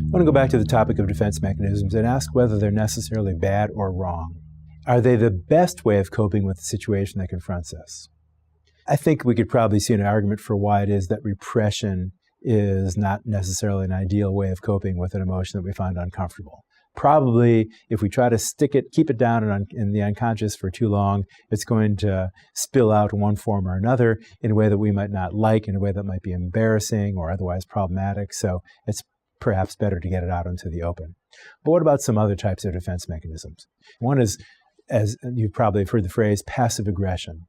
I want to go back to the topic of defense mechanisms and ask whether they're necessarily bad or wrong. Are they the best way of coping with the situation that confronts us? I think we could probably see an argument for why it is that repression is not necessarily an ideal way of coping with an emotion that we find uncomfortable. Probably, if we try to keep it down in the unconscious for too long, it's going to spill out in one form or another in a way that we might not like, in a way that might be embarrassing or otherwise problematic. So it's perhaps better to get it out into the open. But what about some other types of defense mechanisms? One is, as you've probably heard the phrase, passive aggression.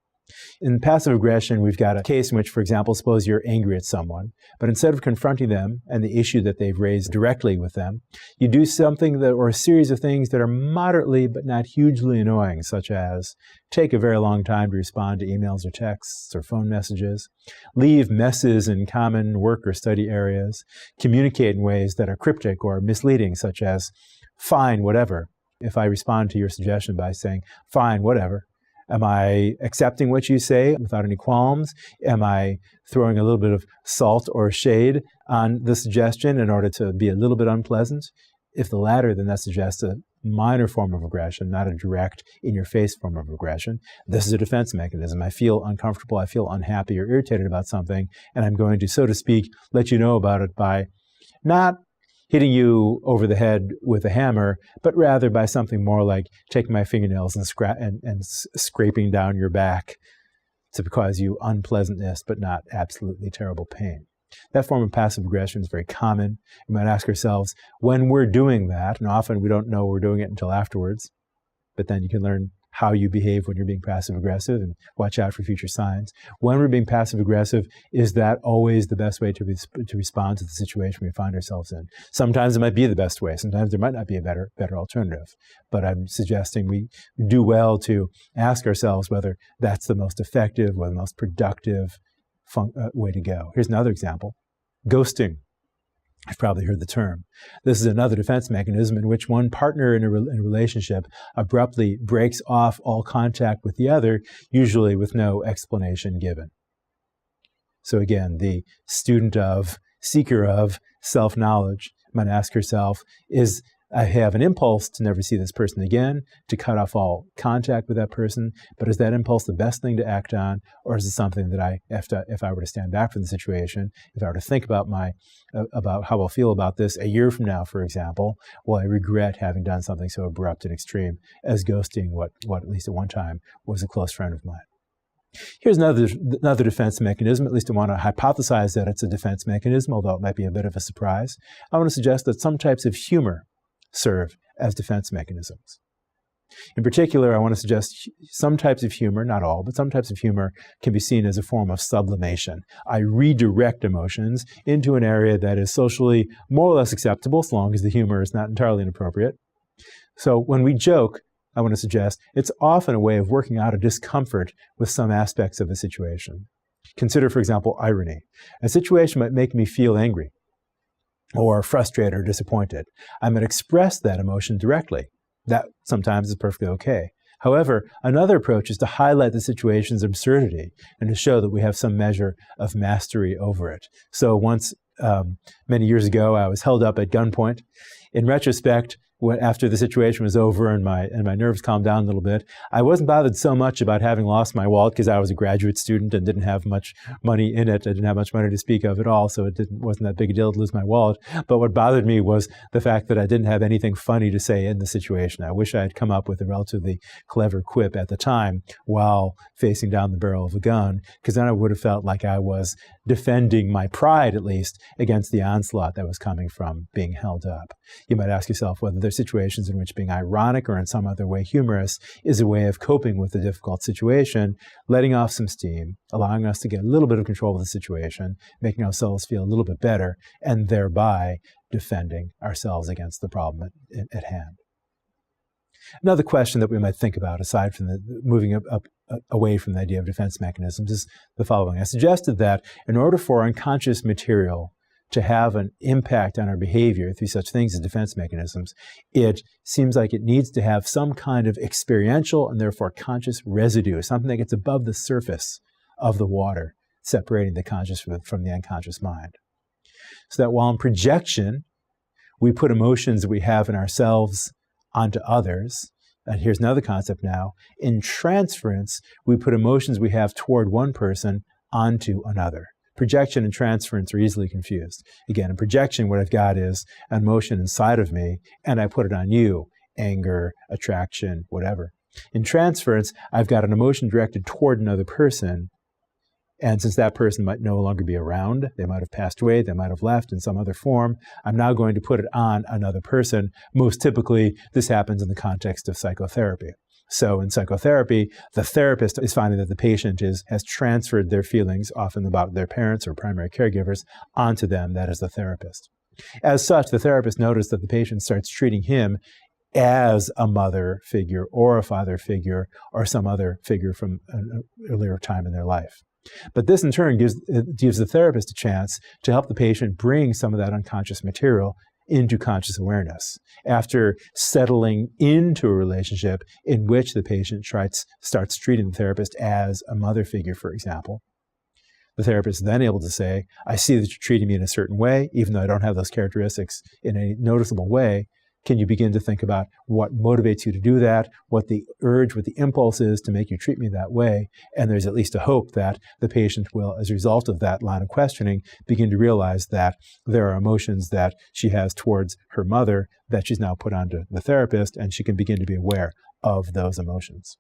In passive aggression, we've got a case in which, for example, suppose you're angry at someone, but instead of confronting them and the issue that they've raised directly with them, you do something or a series of things that are moderately but not hugely annoying, such as take a very long time to respond to emails or texts or phone messages, leave messes in common work or study areas, communicate in ways that are cryptic or misleading, such as fine, whatever. If I respond to your suggestion by saying, fine, whatever, am I accepting what you say without any qualms? Am I throwing a little bit of salt or shade on the suggestion in order to be a little bit unpleasant? If the latter, then that suggests a minor form of aggression, not a direct, in-your-face form of aggression. This is a defense mechanism. I feel uncomfortable, I feel unhappy or irritated about something, and I'm going to, so to speak, let you know about it by not hitting you over the head with a hammer, but rather by something more like taking my fingernails and scraping down your back to cause you unpleasantness, but not absolutely terrible pain. That form of passive aggression is very common. We might ask ourselves, when we're doing that, and often we don't know we're doing it until afterwards, but then you can learn how you behave when you're being passive-aggressive and watch out for future signs. When we're being passive-aggressive, is that always the best way to respond to the situation we find ourselves in? Sometimes it might be the best way. Sometimes there might not be a better alternative. But I'm suggesting we do well to ask ourselves whether that's the most effective or the most productive way to go. Here's another example. Ghosting. I've probably heard the term. This is another defense mechanism in which one partner in a relationship abruptly breaks off all contact with the other, usually with no explanation given. So again, the seeker of self-knowledge might ask herself, I have an impulse to never see this person again, to cut off all contact with that person, but is that impulse the best thing to act on, or is it something that if I were to stand back from the situation, if I were to think about how I'll feel about this a year from now, for example, will I regret having done something so abrupt and extreme as ghosting what at least at one time was a close friend of mine? Here's another defense mechanism. At least I want to hypothesize that it's a defense mechanism, although it might be a bit of a surprise. I want to suggest that some types of humor serve as defense mechanisms. In particular, I want to suggest some types of humor, not all, but some types of humor can be seen as a form of sublimation. I redirect emotions into an area that is socially more or less acceptable, as long as the humor is not entirely inappropriate. So when we joke, I want to suggest it's often a way of working out a discomfort with some aspects of a situation. Consider, for example, irony. A situation might make me feel angry, or frustrated or disappointed. I might express that emotion directly. That sometimes is perfectly okay. However, another approach is to highlight the situation's absurdity and to show that we have some measure of mastery over it. So once, many years ago, I was held up at gunpoint. In retrospect, after the situation was over and my nerves calmed down a little bit, I wasn't bothered so much about having lost my wallet because I was a graduate student and didn't have much money in it. I didn't have much money to speak of at all, so it wasn't that big a deal to lose my wallet. But what bothered me was the fact that I didn't have anything funny to say in the situation. I wish I had come up with a relatively clever quip at the time while facing down the barrel of a gun, because then I would have felt like I was defending my pride, at least, against the onslaught that was coming from being held up. You might ask yourself whether there's situations in which being ironic or in some other way humorous is a way of coping with a difficult situation, letting off some steam, allowing us to get a little bit of control of the situation, making ourselves feel a little bit better, and thereby defending ourselves against the problem at hand. Another question that we might think about, aside from moving away from the idea of defense mechanisms, is the following. I suggested that in order for unconscious material to have an impact on our behavior through such things as defense mechanisms, it seems like it needs to have some kind of experiential and therefore conscious residue, something that gets above the surface of the water, separating the conscious from the unconscious mind. So that while in projection, we put emotions that we have in ourselves onto others, and here's another concept now, in transference, we put emotions we have toward one person onto another. Projection and transference are easily confused. Again, in projection, what I've got is an emotion inside of me, and I put it on you, anger, attraction, whatever. In transference, I've got an emotion directed toward another person, and since that person might no longer be around, they might have passed away, they might have left in some other form, I'm now going to put it on another person. Most typically, this happens in the context of psychotherapy. So in psychotherapy, the therapist is finding that the patient has transferred their feelings, often about their parents or primary caregivers, onto them, that is the therapist. As such, the therapist noticed that the patient starts treating him as a mother figure or a father figure or some other figure from an earlier time in their life. But this in turn gives the therapist a chance to help the patient bring some of that unconscious material into conscious awareness. After settling into a relationship in which the patient starts treating the therapist as a mother figure, for example, the therapist is then able to say, I see that you're treating me in a certain way, even though I don't have those characteristics in a noticeable way. Can you begin to think about what motivates you to do that, what the urge, what the impulse is to make you treat me that way? And there's at least a hope that the patient will, as a result of that line of questioning, begin to realize that there are emotions that she has towards her mother that she's now put onto the therapist, and she can begin to be aware of those emotions.